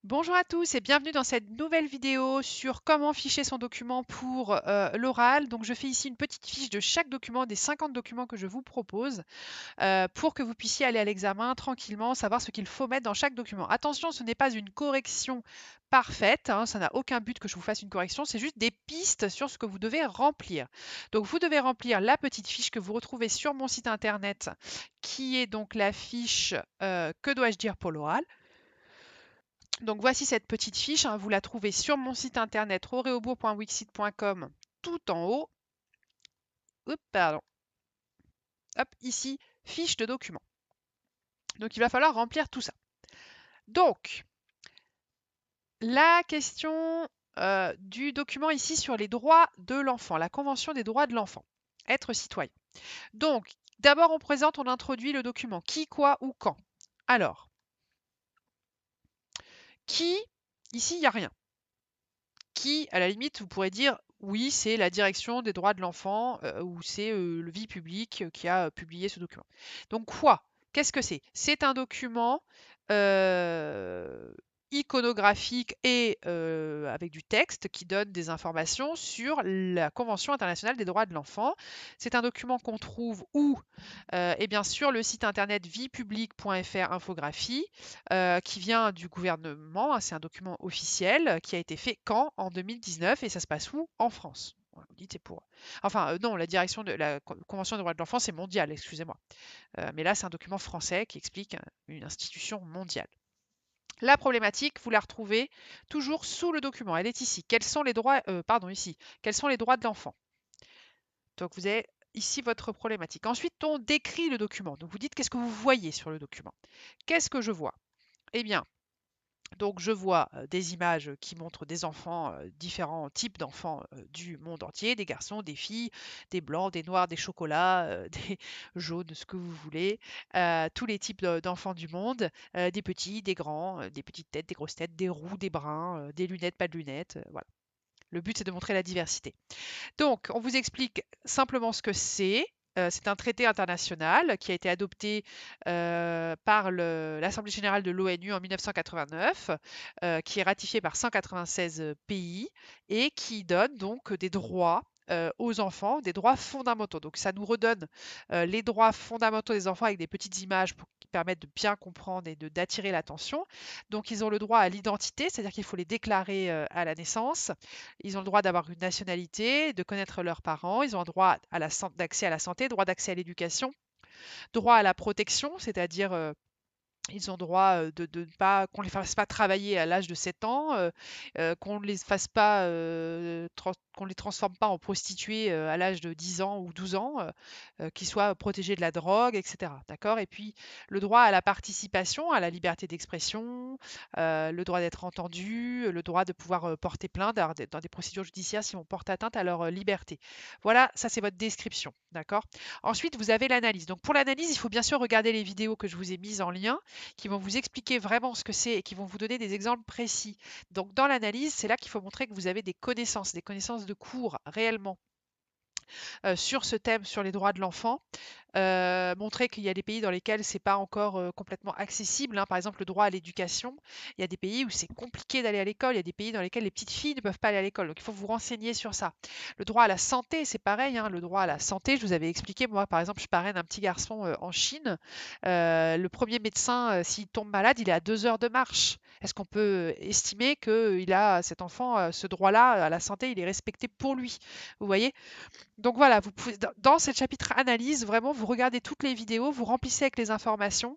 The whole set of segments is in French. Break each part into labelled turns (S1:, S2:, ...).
S1: Bonjour à tous et bienvenue dans cette nouvelle vidéo sur comment ficher son document pour l'oral. Donc je fais ici une petite fiche de chaque document, des 50 documents que je vous propose, pour que vous puissiez aller à l'examen tranquillement, savoir ce qu'il faut mettre dans chaque document. Attention, ce n'est pas une correction parfaite, hein, ça n'a aucun but que je vous fasse une correction, c'est juste des pistes sur ce que vous devez remplir. Donc vous devez remplir la petite fiche que vous retrouvez sur mon site internet, qui est donc la fiche Que dois-je dire pour l'oral. Donc voici cette petite fiche, hein, vous la trouvez sur mon site internet oreobourg.wixit.com tout en haut. Pardon. Hop, ici, fiche de document. Donc il va falloir remplir tout ça. Donc, la question du document ici sur les droits de l'enfant, la Convention des droits de l'enfant, être citoyen. Donc, d'abord on présente, on introduit le document. Qui, quoi ou quand. Alors, qui, ici il n'y a rien. Qui, à la limite, vous pourrez dire oui, c'est la direction des droits de l'enfant ou c'est le vie public qui a publié ce document. Donc quoi? Qu'est-ce que c'est? C'est un document euh, iconographique et avec du texte qui donne des informations sur la Convention internationale des droits de l'enfant. C'est un document qu'on trouve où? Eh bien sur le site internet viepublique.fr infographie, qui vient du gouvernement, hein, c'est un document officiel qui a été fait quand? En 2019 et ça se passe où? En France. Voilà, vous dites c'est pour. Enfin, non, la direction de la Convention des droits de l'enfant, c'est mondial, excusez-moi. Mais là, c'est un document français qui explique une institution mondiale. La problématique, vous la retrouvez toujours sous le document. Elle est ici. Quels sont les droits, pardon, ici. Quels sont les droits de l'enfant? Donc, vous avez ici votre problématique. Ensuite, on décrit le document. Donc, vous dites qu'est-ce que vous voyez sur le document. Qu'est-ce que je vois? Eh bien, donc je vois des images qui montrent des enfants, différents types d'enfants du monde entier, des garçons, des filles, des blancs, des noirs, des chocolats, des jaunes, ce que vous voulez, tous les types d'enfants du monde, des petits, des grands, des petites têtes, des grosses têtes, des roux, des bruns, des lunettes, pas de lunettes, voilà. Le but, c'est de montrer la diversité. Donc, on vous explique simplement ce que c'est. C'est un traité international qui a été adopté par l'Assemblée générale de l'ONU en 1989, qui est ratifié par 196 pays et qui donne donc des droits aux enfants, des droits fondamentaux. Donc ça nous redonne les droits fondamentaux des enfants avec des petites images qui permettent de bien comprendre et d'attirer l'attention. Donc ils ont le droit à l'identité, c'est-à-dire qu'il faut les déclarer à la naissance. Ils ont le droit d'avoir une nationalité, de connaître leurs parents. Ils ont un droit d'accès à la santé, droit d'accès à l'éducation, droit à la protection, c'est-à-dire ils ont droit de ne pas qu'on les fasse pas travailler à l'âge de 7 ans, qu'on ne les fasse pas, qu'on les transforme pas en prostituées à l'âge de 10 ans ou 12 ans, qu'ils soient protégés de la drogue, etc. D'accord? Et puis le droit à la participation, à la liberté d'expression, le droit d'être entendu, le droit de pouvoir porter plainte dans des procédures judiciaires si on porte atteinte à leur liberté. Voilà, ça c'est votre description. D'accord? Ensuite, vous avez l'analyse. Donc pour l'analyse, il faut bien sûr regarder les vidéos que je vous ai mises en lien qui vont vous expliquer vraiment ce que c'est et qui vont vous donner des exemples précis. Donc dans l'analyse, c'est là qu'il faut montrer que vous avez des connaissances de cours réellement sur ce thème, sur les droits de l'enfant. Montrer qu'il y a des pays dans lesquels c'est pas encore complètement accessible, hein. Par exemple, le droit à l'éducation. Il y a des pays où c'est compliqué d'aller à l'école. Il y a des pays dans lesquels les petites filles ne peuvent pas aller à l'école. Donc, il faut vous renseigner sur ça. Le droit à la santé, c'est pareil, hein. Le droit à la santé, je vous avais expliqué. Moi, par exemple, je parraine un petit garçon en Chine. Le premier médecin, s'il tombe malade, il est à 2 heures de marche. Est-ce qu'on peut estimer que cet enfant, ce droit-là à la santé, il est respecté pour lui? Vous voyez? Donc voilà, vous pouvez, dans ce chapitre analyse, vraiment, vous regardez toutes les vidéos, vous remplissez avec les informations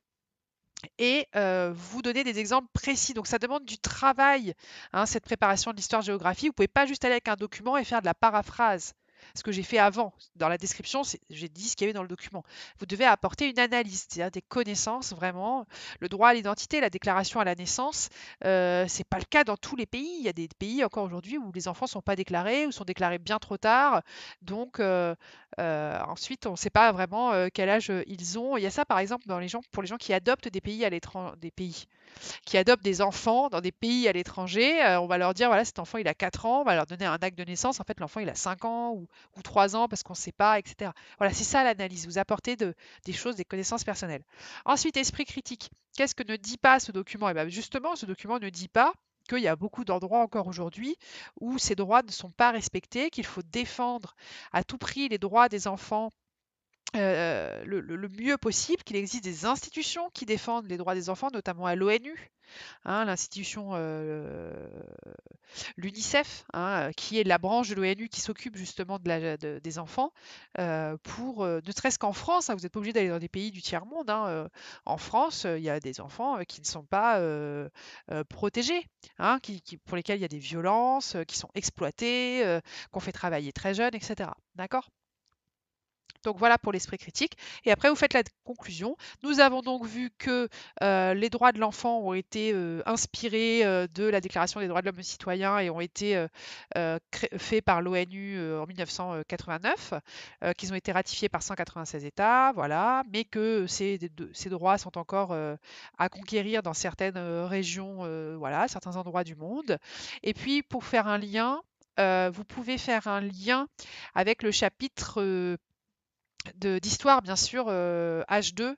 S1: et vous donnez des exemples précis. Donc ça demande du travail, hein, cette préparation de l'histoire-géographie. Vous ne pouvez pas juste aller avec un document et faire de la paraphrase. Ce que j'ai fait avant, dans la description, j'ai dit ce qu'il y avait dans le document. Vous devez apporter une analyse, c'est-à-dire des connaissances vraiment. Le droit à l'identité, la déclaration à la naissance, c'est pas le cas dans tous les pays. Il y a des pays encore aujourd'hui où les enfants sont pas déclarés ou sont déclarés bien trop tard. Donc Ensuite, on ne sait pas vraiment quel âge ils ont. Il y a ça, par exemple, pour les gens qui adoptent qui adoptent des enfants dans des pays à l'étranger. On va leur dire, voilà, cet enfant, il a 4 ans, on va leur donner un acte de naissance. En fait, l'enfant, il a 5 ans ou 3 ans parce qu'on ne sait pas, etc. Voilà, c'est ça l'analyse. Vous apportez des choses, des connaissances personnelles. Ensuite, esprit critique. Qu'est-ce que ne dit pas ce document? Et bien justement, ce document ne dit pas qu'il y a beaucoup d'endroits encore aujourd'hui où ces droits ne sont pas respectés, qu'il faut défendre à tout prix les droits des enfants le mieux possible, qu'il existe des institutions qui défendent les droits des enfants, notamment à l'ONU, hein, l'institution, l'UNICEF, hein, qui est la branche de l'ONU qui s'occupe justement des enfants, ne serait-ce qu'en France, hein, vous n'êtes pas obligé d'aller dans des pays du tiers-monde, hein, en France, il y a des enfants qui ne sont pas protégés, hein, pour lesquels il y a des violences, qui sont exploités, qu'on fait travailler très jeunes, etc. D'accord? Donc voilà pour l'esprit critique. Et après, vous faites la conclusion. Nous avons donc vu que les droits de l'enfant ont été inspirés de la Déclaration des droits de l'homme et citoyen et ont été faits par l'ONU en 1989, qu'ils ont été ratifiés par 196 États, voilà, mais que ces droits sont encore à conquérir dans certaines régions, voilà, certains endroits du monde. Et puis, pour faire un lien, vous pouvez faire un lien avec le chapitre d'histoire, bien sûr, H2,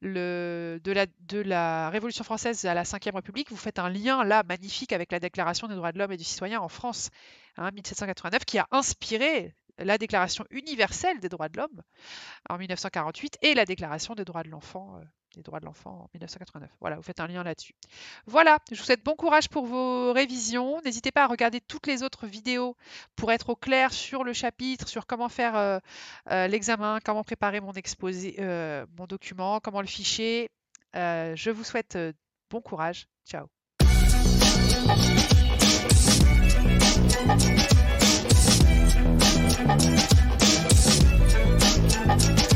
S1: de la Révolution française à la Ve République. Vous faites un lien là magnifique avec la Déclaration des droits de l'homme et du citoyen en France, hein, 1789, qui a inspiré la Déclaration universelle des droits de l'homme en 1948 et la Déclaration des droits de l'enfant en 1989. Voilà, vous faites un lien là-dessus. Voilà, je vous souhaite bon courage pour vos révisions. N'hésitez pas à regarder toutes les autres vidéos pour être au clair sur le chapitre, sur comment faire l'examen, comment préparer mon exposé, mon document, comment le ficher. Je vous souhaite bon courage. Ciao. Thank you.